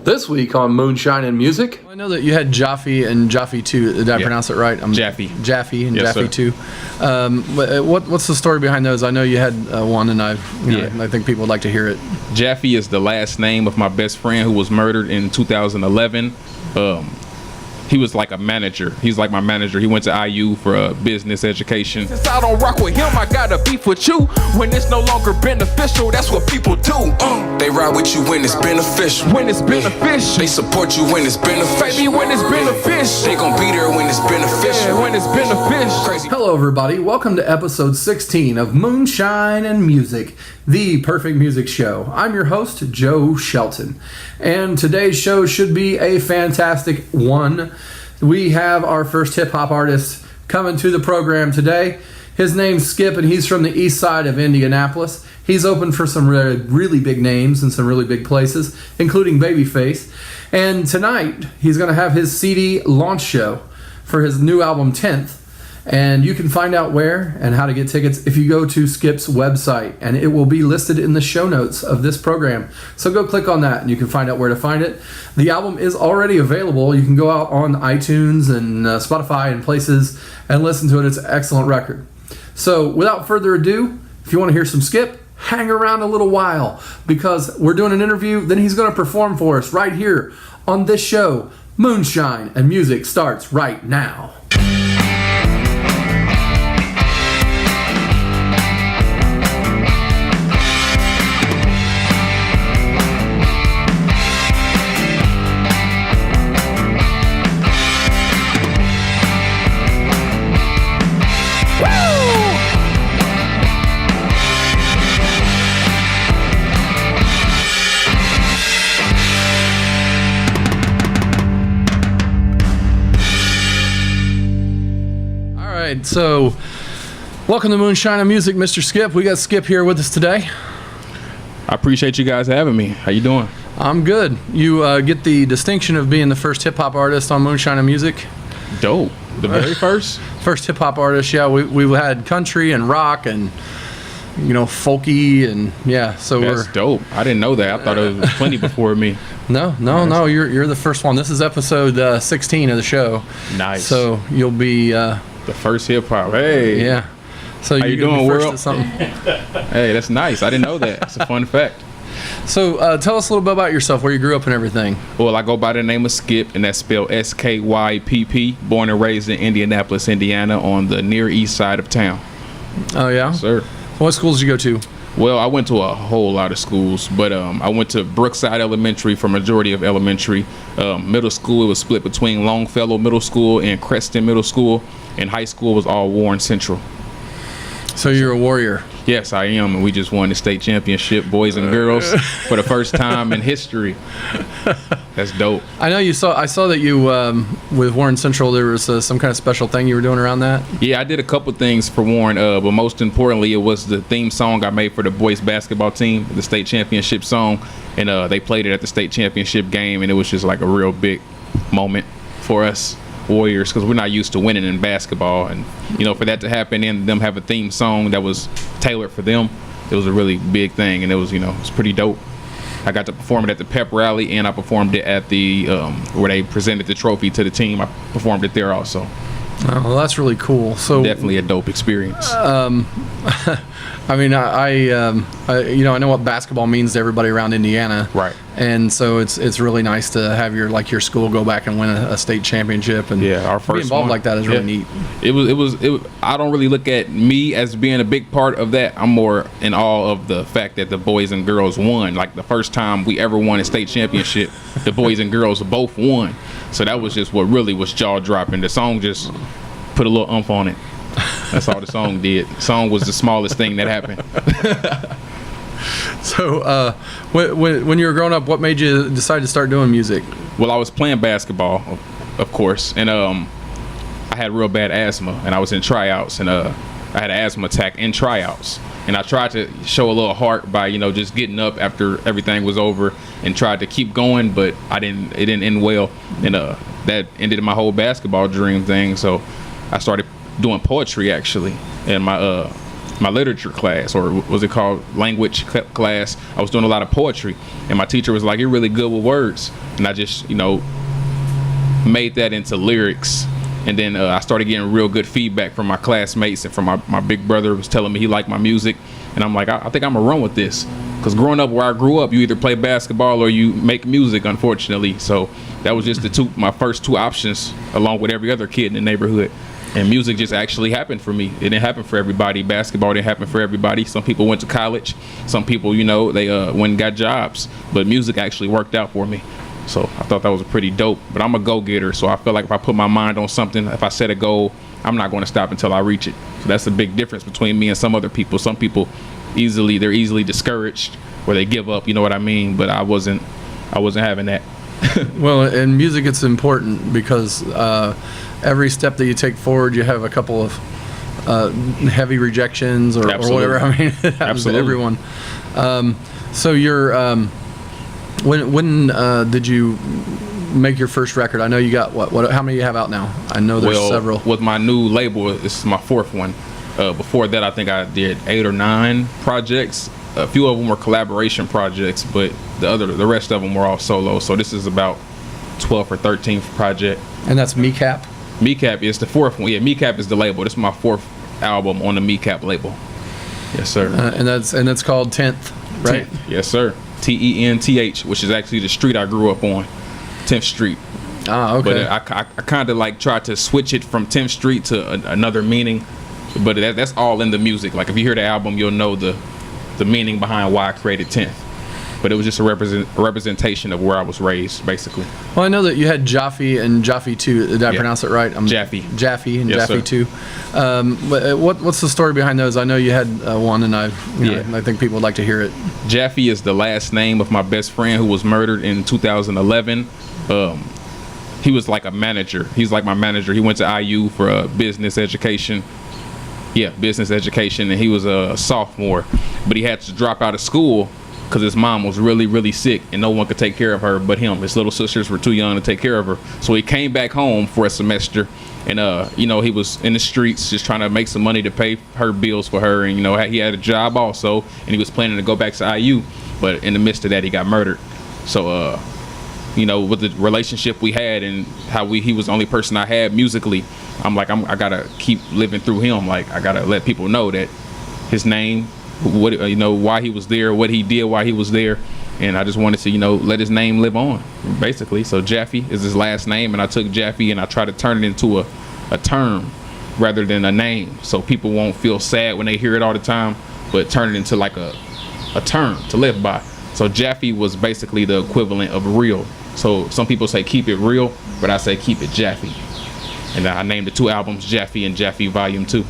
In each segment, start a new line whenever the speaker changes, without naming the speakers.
This week on Moonshine and Music.
I know that you had Jaffe and Jaffe 2. Did I pronounce it right?
Jaffe.
Jaffe and
Yes,
Jaffe
sir.
2. What's the story behind those? I know you had one, and I think people would like to hear it.
Jaffe is the last name of my best friend who was murdered in 2011. He was like a manager. He's like my manager. He went to IU for business education.
Since I don't rock with him, I got a beef with you. When it's no longer beneficial, that's what people do.
They ride with you when it's beneficial.
When it's beneficial.
They support you when it's beneficial.
Baby, when it's beneficial.
They gon' be there when it's beneficial.
Yeah, when it's beneficial.
Crazy.
Hello, everybody. Welcome to episode 16 of Moonshine and Music, the perfect music show. I'm your host, Joe Shelton, and today's show should be a fantastic one. We have our first hip-hop artist coming to the program today. His name's Skypp, and he's from the east side of Indianapolis. He's open for some really big names and some really big places, including Babyface. And tonight, he's going to have his CD launch show for his new album, 10th. And you can find out where and how to get tickets if you go to Skypp's website, and it will be listed in the show notes of this program. So go click on that and you can find out where to find it. The album is already available. You can go out on iTunes and Spotify and places and listen to it. It's an excellent record. So without further ado, if you want to hear some Skypp, hang around a little while because we're doing an interview. Then he's going to perform for us right here on this show. Moonshine and Music starts right now. So, welcome to Moonshine and Music, Mr. Skypp. We got Skypp here with us today.
I appreciate you guys having me. How you doing?
I'm good. You get the distinction of being the first hip-hop artist on Moonshine and Music.
Dope. The very first?
First hip-hop artist, yeah. We had country and rock and, folky and, yeah. So
That's dope. I didn't know that. I thought it was plenty before me.
No. You're the first one. This is episode 16 of the show.
Nice.
So you'll be...
the first hip-hop. Hey.
Yeah. So
How you
gonna
doing,
be first
world?
at something.
Hey, that's nice. I didn't know that. It's a fun fact.
So tell us a little bit about yourself, where you grew up and everything.
Well, I go by the name of Skypp, and that's spelled Skypp. Born and raised in Indianapolis, Indiana, on the near east side of town.
Oh, yeah?
Sir.
What schools did you go to?
Well, I went to a whole lot of schools, but I went to Brookside Elementary for majority of elementary. Middle school, it was split between Longfellow Middle School and Creston Middle School, and high school was all Warren Central.
So you're a warrior.
Yes, I am, and we just won the state championship, boys and girls, for the first time in history. That's dope.
I know I saw that you, with Warren Central, there was some kind of special thing you were doing around that.
Yeah, I did a couple things for Warren, but most importantly, it was the theme song I made for the boys basketball team, the state championship song, and they played it at the state championship game, and it was just like a real big moment for us Warriors because we're not used to winning in basketball, and for that to happen and them have a theme song that was tailored for them, it was a really big thing, and it was it's pretty dope. I got to perform it at the pep rally, and I performed it at the where they presented the trophy to the team. I performed it there also.
Oh, well, that's really cool. So
Definitely a dope experience.
I mean, I know what basketball means to everybody around Indiana,
Right.
And so it's really nice to have your school go back and win a state championship, and
Yeah, our
to be
first
involved
one.
like that is really neat.
It was. I don't really look at me as being a big part of that. I'm more in awe of the fact that the boys and girls won. Like the first time we ever won a state championship, the boys and girls both won. So that was just what really was jaw dropping. The song just put a little umph on it. That's all the song did. The song was the smallest thing that happened.
So when you were growing up, what made you decide to start doing music?
Well, I was playing basketball, of course, and I had real bad asthma, and I was in tryouts, and I had an asthma attack in tryouts, and I tried to show a little heart by just getting up after everything was over and tried to keep going, but it didn't end well, and that ended my whole basketball dream thing. So I started doing poetry actually, and my my literature class, or was it called language class. I was doing a lot of poetry, and my teacher was like, "You're really good with words," and I just, made that into lyrics. And then I started getting real good feedback from my classmates and from my big brother was telling me he liked my music. And I'm like, I think I'm gonna run with this. Because growing up where I grew up, you either play basketball or you make music, unfortunately. So that was just my first two options, along with every other kid in the neighborhood. And music just actually happened for me. It didn't happen for everybody. Basketball didn't happen for everybody. Some people went to college. Some people, they went and got jobs. But music actually worked out for me. So I thought that was pretty dope. But I'm a go-getter, so I feel like if I put my mind on something, if I set a goal, I'm not going to stop until I reach it. So that's the big difference between me and some other people. Some people they're easily discouraged or they give up, you know what I mean? But I wasn't having that.
Well, in music it's important because every step that you take forward, you have a couple of heavy rejections or whatever. I mean, it happens to everyone. So you're when did you make your first record? I know you got what how many you have out now? I know there's several. With
my new label, this is my fourth one. Before that, I think I did 8 or 9 projects. A few of them were collaboration projects, but the rest of them were all solo. So this is about 12th or 13th project.
And that's MeCap?
MeCap is the fourth one. Yeah, MeCap is the label. This is my 4th album on the MeCap label. Yes, sir.
And that's called 10th, right?
10th. Yes, sir. TENTH, which is actually the street I grew up on, 10th Street.
Ah, okay.
But I kind of like tried to switch it from 10th Street to another meaning. But that's all in the music. Like if you hear the album, you'll know the meaning behind why I created 10th. But it was just a representation of where I was raised, basically.
Well, I know that you had Jaffe and Jaffe 2. Did I pronounce it right?
Jaffe.
Jaffe and
Yes,
Jaffe 2. What's the story behind those? I know you had one, and I think people would like to hear it.
Jaffe is the last name of my best friend who was murdered in 2011. He was like a manager. He's like my manager. He went to IU for business education. Yeah, business education, and he was a sophomore. But he had to drop out of school because his mom was really, really sick, and no one could take care of her but him. His little sisters were too young to take care of her. So he came back home for a semester, and he was in the streets just trying to make some money to pay her bills for her, and he had a job also, and he was planning to go back to IU, but in the midst of that he got murdered. So with the relationship we had and how he was the only person I had musically, I'm like, I gotta keep living through him. Like I gotta let people know that his name, what why he was there, what he did while he was there, and I just wanted to let his name live on, basically. So Jaffe is his last name, and I took Jaffe and I tried to turn it into a term rather than a name, so people won't feel sad when they hear it all the time, but turn it into like a term to live by. So Jaffe was basically the equivalent of real. So some people say keep it real, but I say keep it Jaffe. And I named the 2 albums Jaffe and Jaffe Volume 2.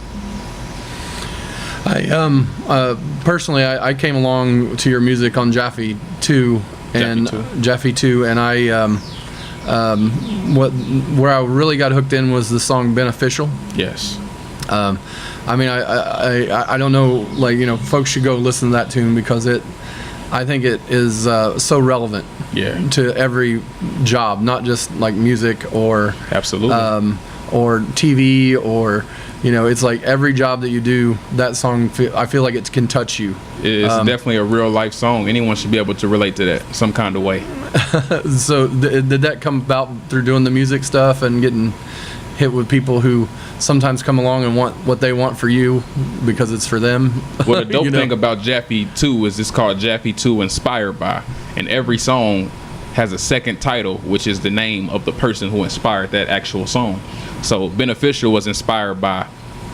I personally I came along to your music on Jaffe 2 and Jaffe 2, and where I really got hooked in was the song Beneficial.
Yes.
I mean I don't know, like folks should go listen to that tune because I think it is so relevant to every job, not just like music or
absolutely
or TV or it's like every job that you do, that song I feel like it can touch you.
It's definitely a real life song. Anyone should be able to relate to that some kind of way.
So did that come about through doing the music stuff and getting hit with people who sometimes come along and want what they want for you because it's for them?
Well, the dope thing about Jaffe 2 is it's called Jaffe 2 Inspired By, and every song has a second title, which is the name of the person who inspired that actual song. So Beneficial was inspired by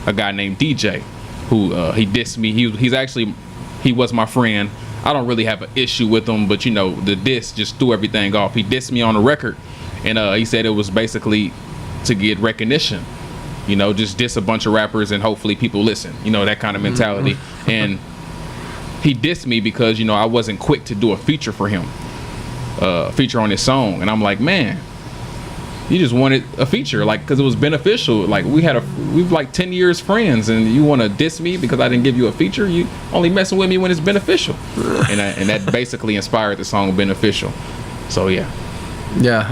a guy named DJ who he dissed me. He was my friend. I don't really have an issue with him, but the diss just threw everything off. He dissed me on the record, and he said it was basically to get recognition. Just diss a bunch of rappers and hopefully people listen. That kind of mentality. And he dissed me because I wasn't quick to do a feature for him, feature on his song. And I'm like, man, you just wanted a feature, like, because it was beneficial. Like we've like 10 years friends, and you want to diss me because I didn't give you a feature? You only messing with me when it's beneficial. And that basically inspired the song Beneficial. So yeah.
Yeah,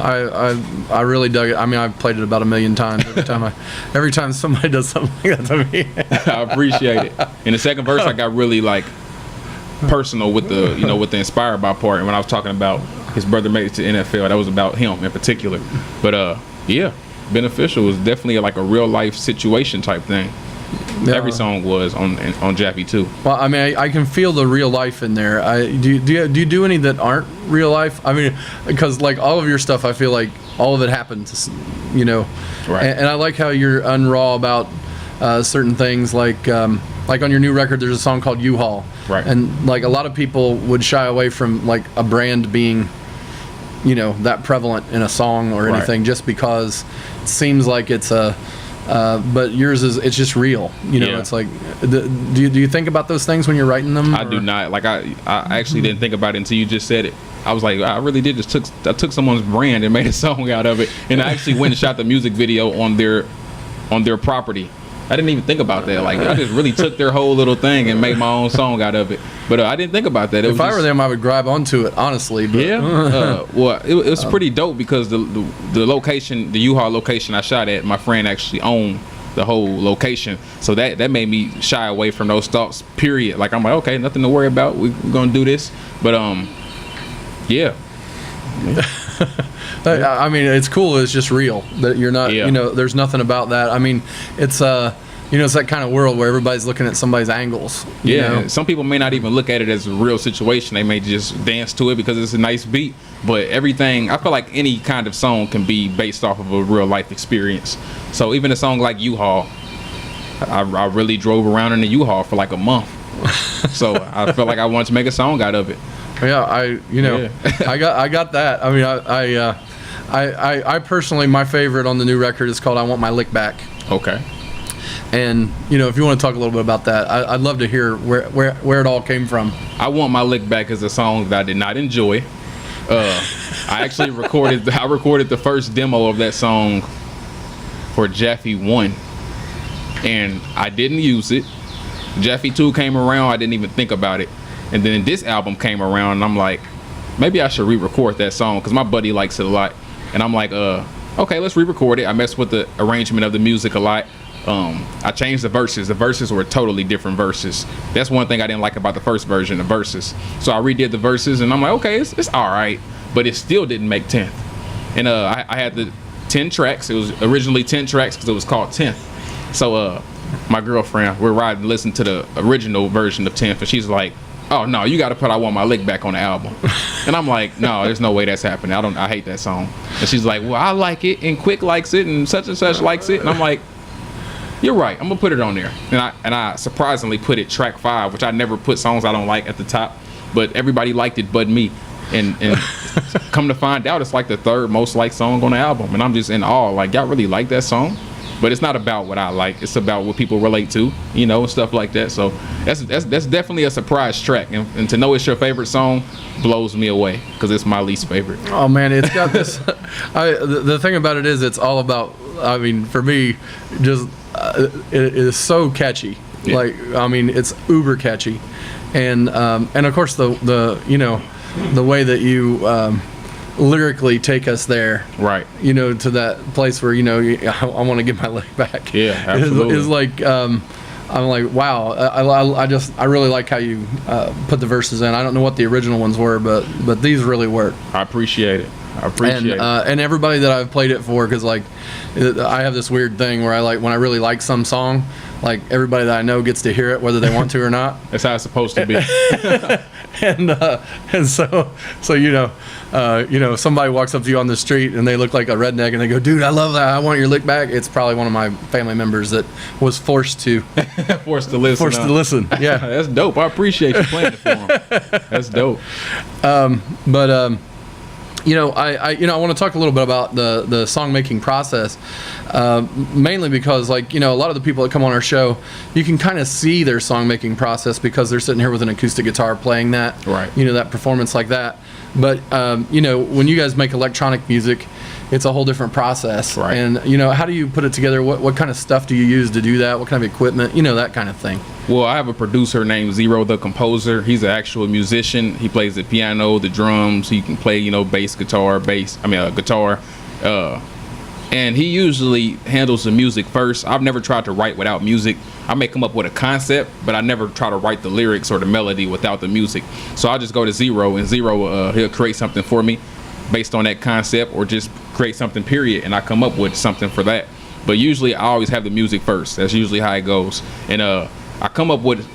I really dug it. I mean, I've played it about 1 million times. Every time somebody does something like that to me.
I appreciate it. In the second verse, I got really like personal with the with the inspired by part. And when I was talking about his brother made it to NFL, that was about him in particular. But yeah, Beneficial was definitely like a real life situation type thing. Yeah. Every song was on Jaffe too.
Well, I mean, I can feel the real life in there. Do you do any that aren't real life? I mean, because like all of your stuff, I feel like all of it happens, Right. And I like how you're unraw about certain things. Like on your new record, there's a song called U-Haul.
Right.
And like a lot of people would shy away from like a brand being, that prevalent in a song or anything, just because it seems like it's a. But yours it's just real, It's like, do you think about those things when you're writing them?
I do not. Like I actually didn't think about it until you just said it. I was like, I really did just took someone's brand and made a song out of it, and I actually went and shot the music video on their property. I didn't even think about that. Like I just really took their whole little thing and made my own song out of it. But I didn't think about that.
If I were them, I would grab onto it, honestly. But.
Yeah. Well, it was pretty dope because the location, the U-Haul location I shot at, my friend actually owned the whole location. So that made me shy away from those thoughts, period. Like I'm like, okay, nothing to worry about. We're going to do this. But yeah.
I mean, it's cool. It's just real that you're not, there's nothing about that. I mean, it's, it's that kind of world where everybody's looking at somebody's angles. You know?
Some people may not even look at it as a real situation. They may just dance to it because it's a nice beat. But everything, I feel like any kind of song can be based off of a real life experience. So even a song like U-Haul, I really drove around in the U-Haul for like a month. So I felt like I wanted to make a song out of it.
Yeah, I got that. I mean, I personally, my favorite on the new record is called "I Want My Lick Back."
Okay.
And if you want to talk a little bit about that, I'd love to hear where it all came from.
"I Want My Lick Back" is a song that I did not enjoy. I actually recorded the first demo of that song for Jaffe 1, and I didn't use it. Jaffe 2 came around, I didn't even think about it. And then this album came around, and I'm like, maybe I should re-record that song because my buddy likes it a lot. And I'm like, okay, let's re-record it. I messed with the arrangement of the music a lot. I changed the verses. The verses were totally different verses. That's one thing I didn't like about the first version, the verses. So I redid the verses, and I'm like, okay, it's all right, but it still didn't make 10th. And I had the 10 tracks. It was originally 10 tracks because it was called 10th. So my girlfriend, we're riding, listening to the original version of 10th, and she's like, oh no, you got to put "I Want My Lick Back" on the album. And I'm like, no, there's no way that's happening. I hate that song. And she's like, well, I like it, and Quick likes it, and such likes it. And I'm like, you're right, I'm gonna put it on there. And I surprisingly put it track 5, which I never put songs I don't like at the top, but everybody liked it but me. And come to find out, it's like the 3rd most liked song on the album, and I'm just in awe. Like, y'all really like that song? But it's not about what I like. It's about what people relate to, and stuff like that. So that's definitely a surprise track. And to know it's your favorite song blows me away because it's my least favorite.
Oh, man, it's got this. The thing about it is it's all about, I mean, for me, just it is so catchy. Yeah. Like, I mean, it's uber catchy. And of course, the way that you lyrically take us there,
right?
To that place where I want to get my leg back.
Yeah, absolutely.
Is like I'm like, wow. I really like how you put the verses in. I don't know what the original ones were, but these really work.
I appreciate it.
And everybody that I've played it for, because like I have this weird thing where I like when I really like some song, like everybody that I know gets to hear it whether they want to or not.
That's how it's supposed to be.
and so somebody walks up to you on the street and they look like a redneck and they go, dude, I love that, I want your lick back. It's probably one of my family members that was forced to listen. Yeah.
That's dope. I appreciate you playing it for them. That's dope.
I want to talk a little bit about the song making process, mainly because a lot of the people that come on our show, you can kind of see their song making process because they're sitting here with an acoustic guitar playing that,
right?
That performance like that. But when you guys make electronic music, it's a whole different process.
Right.
And, you know, how do you put it together? What kind of stuff do you use to do that? What kind of equipment? You know, that kind of thing.
Well, I have a producer named Zero the Composer. He's an actual musician. He plays the piano, the drums. He can play, you know, guitar. And he usually handles the music first. I've never tried to write without music. I may come up with a concept, but I never try to write the lyrics or the melody without the music. So I'll just go to Zero, and Zero, he'll create something for me based on that concept, or just create something, period, and I come up with something for that. But usually I always have the music first. That's usually how it goes. And I come up with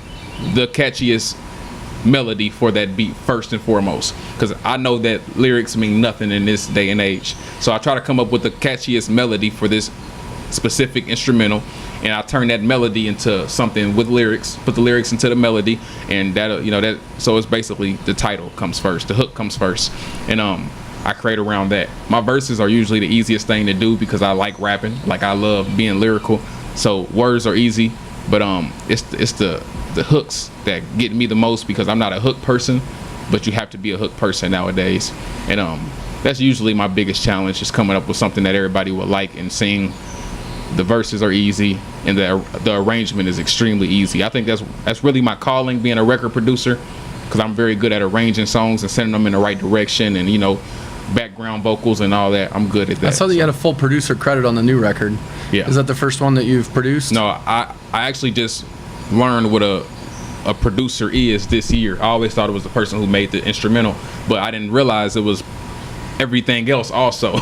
the catchiest melody for that beat first and foremost, because I know that lyrics mean nothing in this day and age. So I try to come up with the catchiest melody for this specific instrumental, and I turn that melody into something with lyrics, put the lyrics into the melody, and that, you know, that, so it's basically the title comes first, the hook comes first, and I create around that. My verses are usually the easiest thing to do because I like rapping, like I love being lyrical, so words are easy, but it's the hooks that get me the most, because I'm not a hook person, but you have to be a hook person nowadays. And that's usually my biggest challenge, is coming up with something that everybody will like and sing. The verses are easy, and the arrangement is extremely easy. I think that's really my calling, being a record producer, because I'm very good at arranging songs and sending them in the right direction, and, you know, background vocals and all that. I'm good at that.
I saw that you had a full producer credit on the new record.
Yeah.
Is that the first one that you've produced?
No, I actually just learned what a producer is this year. I always thought it was the person who made the instrumental, but I didn't realize it was everything else also.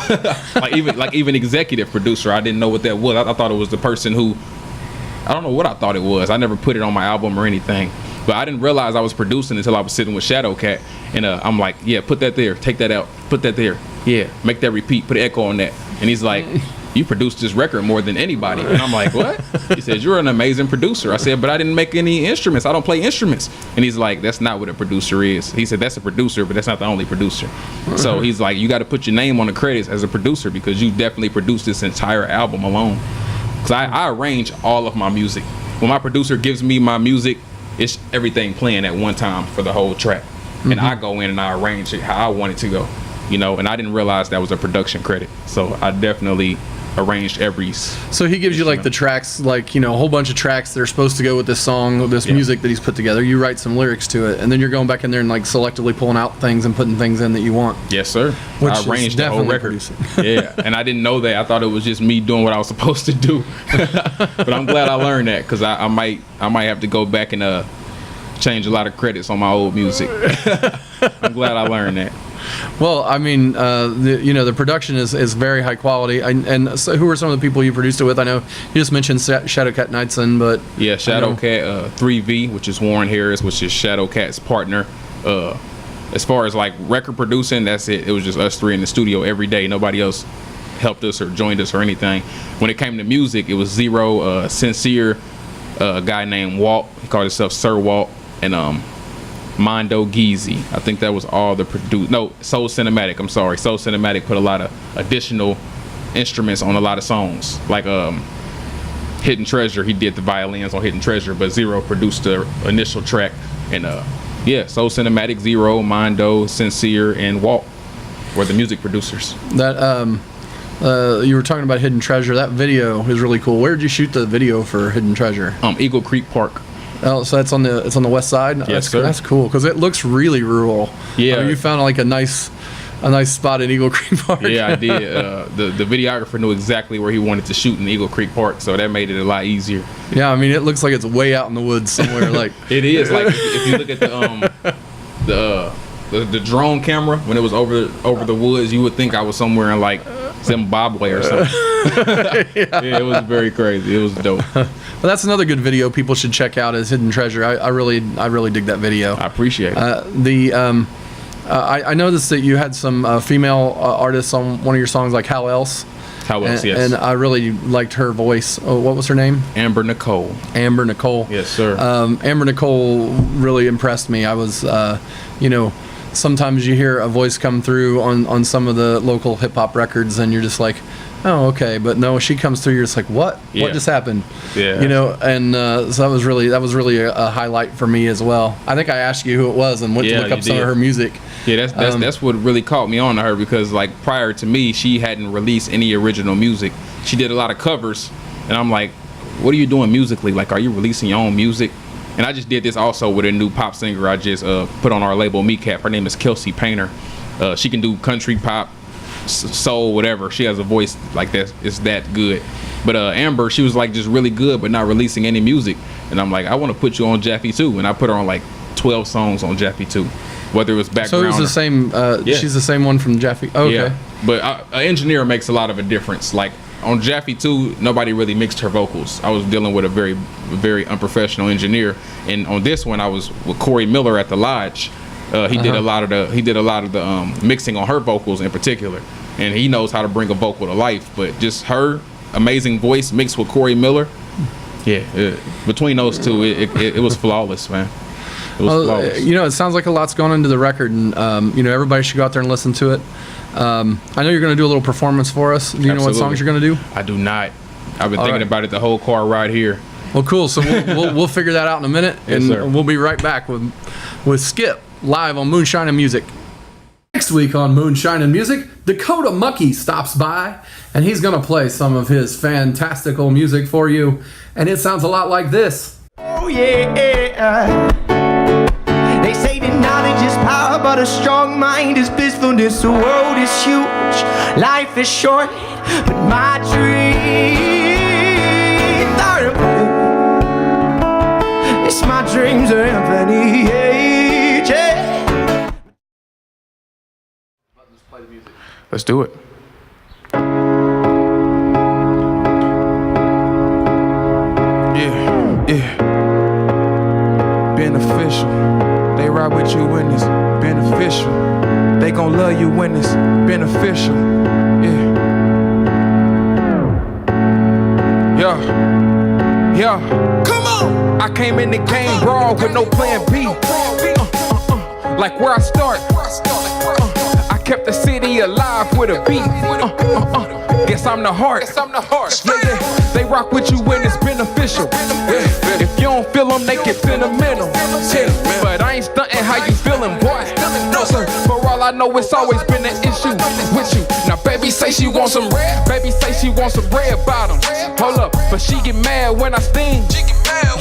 like even executive producer, I didn't know what that was. I thought it was the person who, I don't know what I thought it was. I never put it on my album or anything, but I didn't realize I was producing until I was sitting with Shadowcat, and I'm like, yeah, put that there, take that out, put that there, yeah, make that repeat, put an echo on that. And he's like, you produced this record more than anybody. And I'm like, what? He says, you're an amazing producer. I said, but I didn't make any instruments. I don't play instruments. And he's like, that's not what a producer is. He said, that's a producer, but that's not the only producer. So he's like, you got to put your name on the credits as a producer, because you definitely produced this entire album alone. Because I arrange all of my music. When my producer gives me my music, it's everything playing at one time for the whole track. And I go in and I arrange it how I want it to go, you know, and I didn't realize that was a production credit. So I definitely arranged every.
So he gives you like the tracks, like, you know, a whole bunch of tracks that are supposed to go with this song, this music that he's put together. You write some lyrics to it, and then you're going back in there and like selectively pulling out things and putting things in that you want.
Yes, sir.
Which
I arranged the whole record. Yeah, and I didn't know that. I thought it was just me doing what I was supposed to do. But I'm glad I learned that, because I might have to go back and change a lot of credits on my old music. I'm glad I learned that.
Well, I mean, the production is very high quality. And so who are some of the people you produced it with? I know you just mentioned Shadowcat Knightson, but
yeah, Shadowcat 3V, which is Warren Harris, which is Shadowcat's partner. As far as like record producing, that's it. It was just us three in the studio every day. Nobody else helped us or joined us or anything. When it came to music, it was Zero, Sincere, a guy named Walt. He called himself Sir Walt, and Mondo Geezy. I think that was all the Soul Cinematic. I'm sorry. Soul Cinematic put a lot of additional instruments on a lot of songs. Like Hidden Treasure, he did the violins on Hidden Treasure, but Zero produced the initial track. And Soul Cinematic, Zero, Mondo, Sincere, and Walt were the music producers.
That you were talking about Hidden Treasure. That video is really cool. Where did you shoot the video for Hidden Treasure?
Eagle Creek Park.
Oh, so it's on the west side.
Yes, sir.
That's cool, because it looks really rural.
Yeah,
you found like a nice spot in Eagle Creek Park.
Yeah, I did. The videographer knew exactly where he wanted to shoot in Eagle Creek Park, so that made it a lot easier.
Yeah, I mean, it looks like it's way out in the woods somewhere. Like
it is. Like if you look at the drone camera when it was over the woods, you would think I was somewhere in like Zimbabwe or something. Yeah, it was very crazy. It was dope.
Well, that's another good video people should check out, is Hidden Treasure. I really dig that video.
I appreciate it.
I noticed that you had some female artists on one of your songs, like How Else.
How Else, yes.
And I really liked her voice. Oh, what was her name?
Amber Nicole.
Amber Nicole.
Yes, sir.
Amber Nicole really impressed me. I was, sometimes you hear a voice come through on some of the local hip hop records, and you're just like, oh, okay. But no, she comes through, you're just like, what?
Yeah.
What just happened?
Yeah.
You know, and so that was really a highlight for me as well. I think I asked you who it was and went to look up some of her music.
Yeah, that's what really caught me on to her, because like prior to me, she hadn't released any original music. She did a lot of covers, and I'm like, what are you doing musically? Like, are you releasing your own music? And I just did this also with a new pop singer I just put on our label, Meatcap. Her name is Kelsey Painter. She can do country, pop, soul, whatever. She has a voice like that. It's that good. But Amber, she was like just really good, but not releasing any music. And I'm like, I want to put you on Jaffe too. And I put her on like 12 songs on Jaffe too. Whether it was background.
So it was the same. She's the same one from Jaffe. Oh, okay.
Yeah. But an engineer makes a lot of a difference. Like on Jaffe 2, nobody really mixed her vocals. I was dealing with a very, very unprofessional engineer. And on this one, I was with Corey Miller at the Lodge. He did a lot of the mixing on her vocals in particular, and he knows how to bring a vocal to life. But just her amazing voice mixed with Corey Miller, between those two, it was flawless, man. It was flawless.
You know, it sounds like a lot's gone into the record, and you know, everybody should go out there and listen to it. I know you're going to do a little performance for us. Do you know what songs you're going to do?
I do not. I've been thinking about it the whole car ride here.
Well, cool. So we'll figure that out in a minute, and we'll be right back with Skypp live on Moonshine and Music.
Next week on Moonshine and Music, Dakota Mucky stops by, and he's going to play some of his fantastical music for you, and it sounds a lot like this.
Oh yeah, they say that knowledge is power, but a strong mind is blissfulness. The world is huge, life is short, but my dreams are bold. It's my dreams are infinite.
Let's do it. Yeah. Beneficial. They ride with you when it's beneficial. They gon' love you when it's beneficial. Yeah. Come on. I came in the game raw with no plan B. Like where I start. I kept the city alive with a beat. Guess I'm the heart. Yeah. They rock with you when it's beneficial. Yeah. If you don't feel them, they get sentimental. Yeah. But I ain't stunting how you feeling, boy. No, sir. For all I know, it's always been an issue with you. Now, baby say she wants some red. Baby say she wants some red bottoms. Hold up, but she get mad when I sting.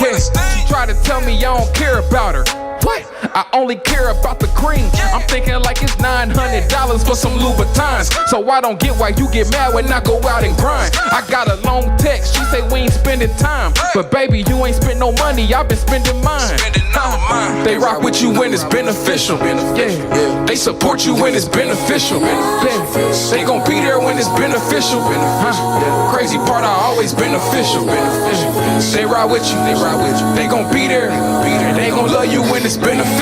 Yeah. She try to tell me I don't care about her. What? I only care about the cream. I'm thinking like it's $900 for some Louboutins. So I don't get why you get mad when I go out and grind. I got a long text, she say we ain't spending time. But baby, you ain't spend no money, I've been spending mine. They rock with you when it's beneficial. Yeah. They support you when it's beneficial. Yeah. They gon' be there when it's beneficial. Crazy part, I always beneficial. They ride with you. They gon' be there. They gon' love you when it's beneficial.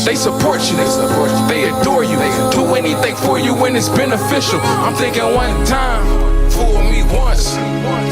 They support you. They adore you. Do anything for you when it's beneficial. I'm thinking one time, fool me once,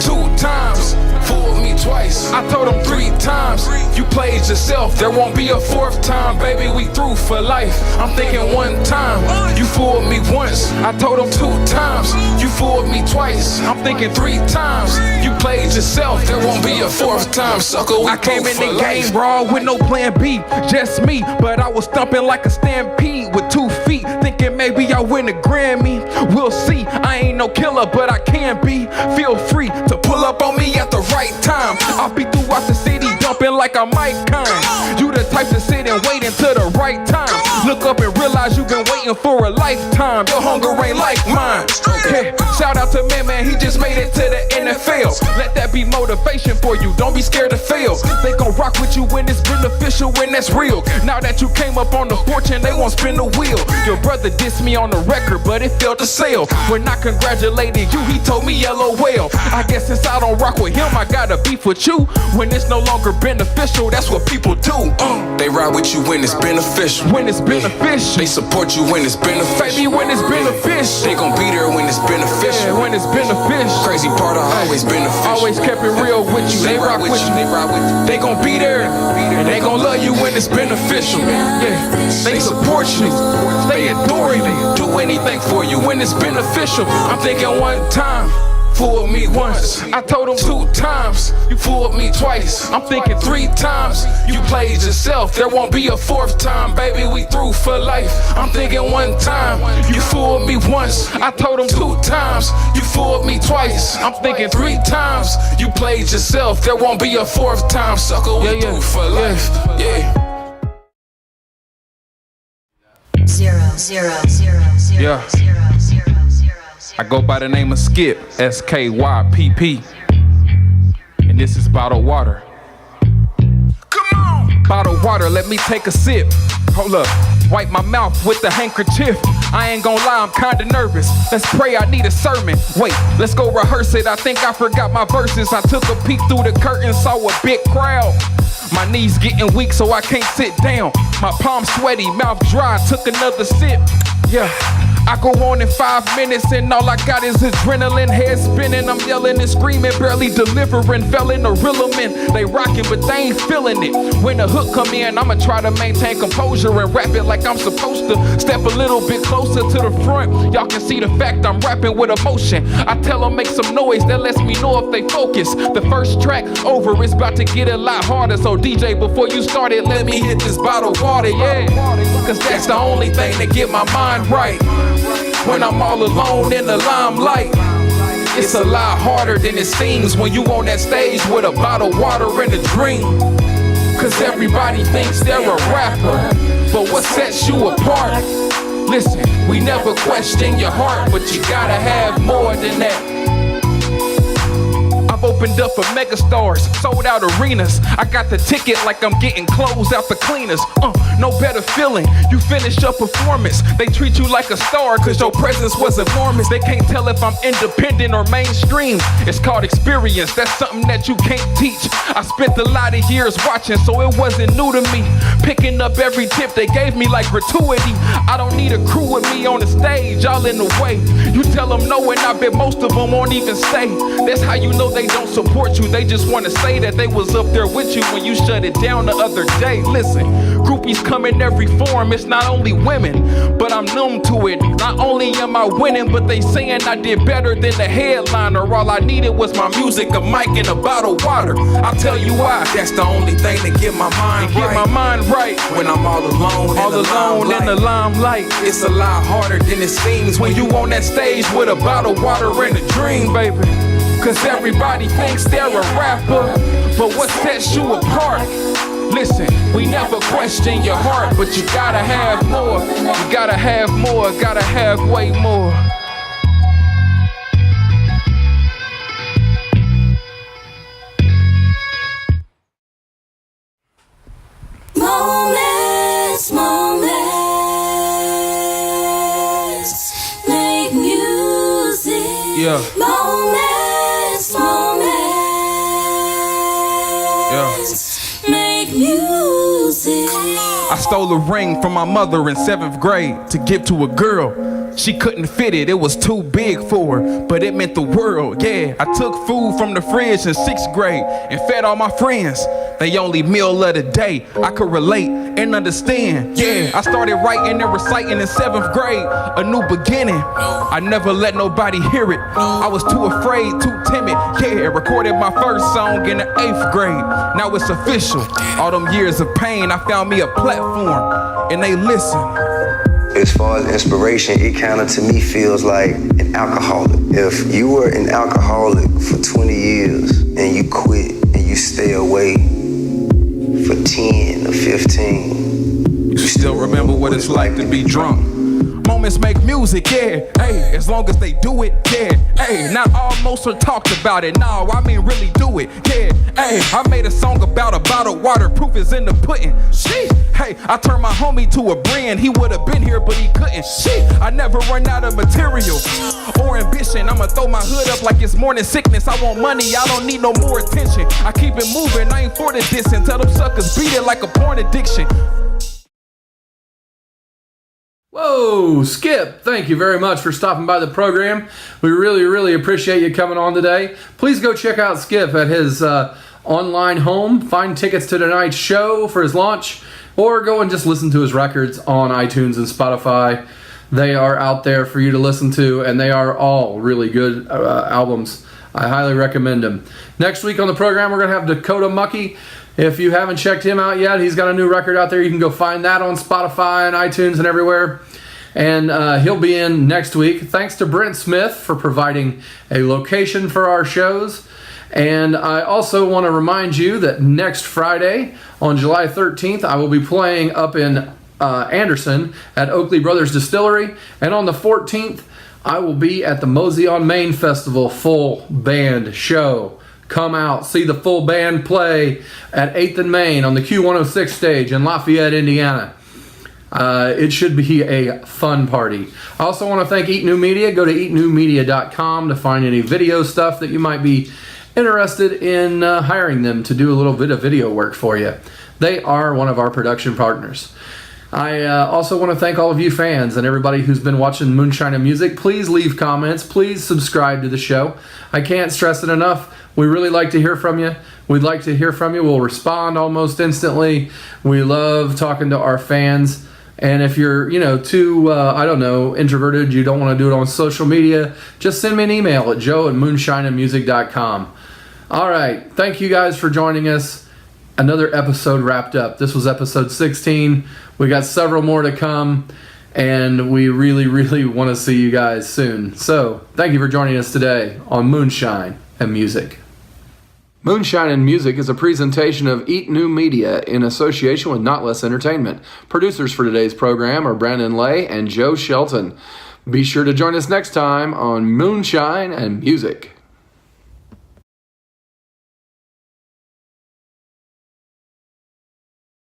2 times, fool me twice. I told them 3 times, you played yourself. There won't be a 4th time, baby. We through for life. I'm thinking one time, you fooled me once. I told them 2 times, you fooled me twice. I'm thinking 3 times, you played yourself. There won't be a 4th time, sucker. I came in the game raw with no plan B, just me. But I was thumping like a stampede with 2 feet, thinking maybe I win a Grammy. We'll see. I ain't no killer, but I can be. Feel free to pull up on me at the right time. I'll be throughout the city dumping like a Mike Kind. You the type to sit and wait until the right time. Look up and realize you've been waiting for a lifetime. Your hunger ain't like mine. Yeah. Shout out to man, he just made it to the NFL. Let that be motivation for you. Don't be scared to fail. They gon' rock with you when it's beneficial, when that's real. Now that you came up on the fortune, they won't spin the wheel. Your brother dissed me on the record, but it failed to sell. When I congratulated you, he told me LOL. I guess since I don't rock with him, I gotta beef with you. When it's no longer beneficial, that's what people do.
They ride with you when it's beneficial.
When it's beneficial.
They support you when when it's beneficial.
Baby, when it's beneficial.
They gon' be there when it's beneficial.
Yeah, when it's beneficial.
Crazy part, I always beneficial.
Always kept it real with you. They rock with you.
They ride with you.
They gon' be there. And they gon' love you when it's beneficial. Yeah, they support you. They adore you. Do anything for you when it's beneficial. I'm thinking one time. Fooled me once, I told him 2 times. You fooled me twice, I'm thinking 3 times. You played yourself, there won't be a 4th time. Baby, we through for life. I'm thinking 1 time. You fooled me once, I told him 2 times. You fooled me twice, I'm thinking 3 times. You played yourself, there won't be a 4th time. Sucker, we through for life. Yeah.
0, 0, 0, 0,
Yeah.
0, 0, 0.
I go by the name of Skypp, S-K-Y-P-P. And this is bottled water. Come on! Bottled water, let me take a sip. Hold up, wipe my mouth with the handkerchief. I ain't gon' lie, I'm kinda nervous. Let's pray, I need a sermon. Wait, let's go rehearse it. I think I forgot my verses. I took a peek through the curtain, saw a big crowd. My knees getting weak, so I can't sit down. My palms sweaty, mouth dry, took another sip. Yeah, I go on in 5 minutes and all I got is adrenaline, head spinning. I'm yelling and screaming, barely delivering, fell in the reelement. They rocking, but they ain't feeling it. When the hook come in, I'ma try to maintain composure and rap it like I'm supposed to. Step a little bit closer to the front. Y'all can see the fact I'm rapping with emotion. I tell them make some noise, that lets me know if they focus. The first track over, it's about to get a lot harder. So DJ, before you start it, let me hit this bottle of water, yeah. Cause that's the only thing that get my mind right. When I'm all alone in the limelight, it's a lot harder than it seems when you on that stage with a bottle of water and a dream. Cause everybody thinks they're a rapper, but what sets you apart? Listen, we never question your heart, but you gotta have more than that. I've opened up for megastars, sold out arenas. I got the ticket like I'm getting clothes out the cleaners. No better feeling, you finish a performance. They treat you like a star cause your presence was enormous. They can't tell if I'm independent or mainstream. It's called experience, that's something that you can't teach. I spent a lot of years watching, so it wasn't new to me. Picking up every tip they gave me like gratuity. I don't need a crew with me on the stage, all in the way. You tell them no and I bet most of them won't even stay. That's how you know they don't support you. They just want to say that they was up there with you when you shut it down the other day. Listen, groupies come in every form. It's not only women, but I'm numb to it. Not only am I winning, but they saying I did better than the headliner. All I needed was my music, a mic, and a bottle of water. I'll tell you why.
That's the only thing that get my mind right.
Get my mind right.
When I'm all alone
in the limelight.
It's a lot harder than it seems
when you on that stage with a bottle of water and a dream, baby. Cause everybody thinks they're a rapper, but what sets you apart? Listen, we never question your heart, but you gotta have more. You gotta have more, gotta have way more.
Moments, make music.
Yeah.
Moments, make music.
I stole a ring from my mother in 7th grade to give to a girl. She couldn't fit it, it was too big for her, but it meant the world, yeah. I took food from the fridge in 6th grade and fed all my friends. They only meal of the day. I could relate and understand, yeah. I started writing and reciting in 7th grade, a new beginning. I never let nobody hear it. I was too afraid, too timid, yeah. Recorded my first song in the 8th grade. Now it's official. All them years of pain, I found me a platform, and they listen.
As far as inspiration, it kind of to me feels like an alcoholic. If you were an alcoholic for 20 years and you quit and you stay away for 10 or 15,
you still remember what it's like to be drunk. Moments make music, yeah, hey, as long as they do it, yeah, hey, not almost are talked about it, no, I mean really do it, yeah, hey, I made a song about a bottle of water, proof is in the pudding, shit, hey, I turned my homie to a brand, he would've been here but he couldn't, shit, I never run out of material, or ambition, I'ma throw my hood up like it's morning sickness, I want money, I don't need no more attention, I keep it moving, I ain't for the distance, tell them suckers beat it like a porn addiction.
Whoa, Skypp, thank you very much for stopping by the program. We really, really appreciate you coming on today. Please go check out Skypp at his online home. Find tickets to tonight's show for his launch, or go and just listen to his records on iTunes and Spotify. They are out there for you to listen to, and they are all really good albums. I highly recommend them. Next week on the program, we're going to have Dakota Mucky. If you haven't checked him out yet, he's got a new record out there. You can go find that on Spotify and iTunes and everywhere. And he'll be in next week. Thanks to Brent Smith for providing a location for our shows. And I also want to remind you that next Friday, on July 13th, I will be playing up in Anderson at Oakley Brothers Distillery. And on the 14th, I will be at the Mosey on Main Festival full band show. Come out, see the full band play at 8th and Main on the Q106 stage in Lafayette, Indiana. It should be a fun party. I also want to thank Eat New Media. Go to eatnewmedia.com to find any video stuff that you might be interested in hiring them to do a little bit of video work for you. They are one of our production partners. I also want to thank all of you fans and everybody who's been watching Moonshine and Music. Please leave comments. Please subscribe to the show. I can't stress it enough. We really like to hear from you. We'd like to hear from you. We'll respond almost instantly. We love talking to our fans. And if you're, too, introverted, you don't want to do it on social media, just send me an email at joe@moonshineandmusic.com. All right. Thank you guys for joining us. Another episode wrapped up. This was episode 16. We got several more to come, and we really, really want to see you guys soon. So thank you for joining us today on Moonshine and Music. Moonshine and Music is a presentation of Eat New Media in association with Notlehs Entertainment. Producers for today's program are Brandon Lay and Joe Shelton. Be sure to join us next time on Moonshine and Music.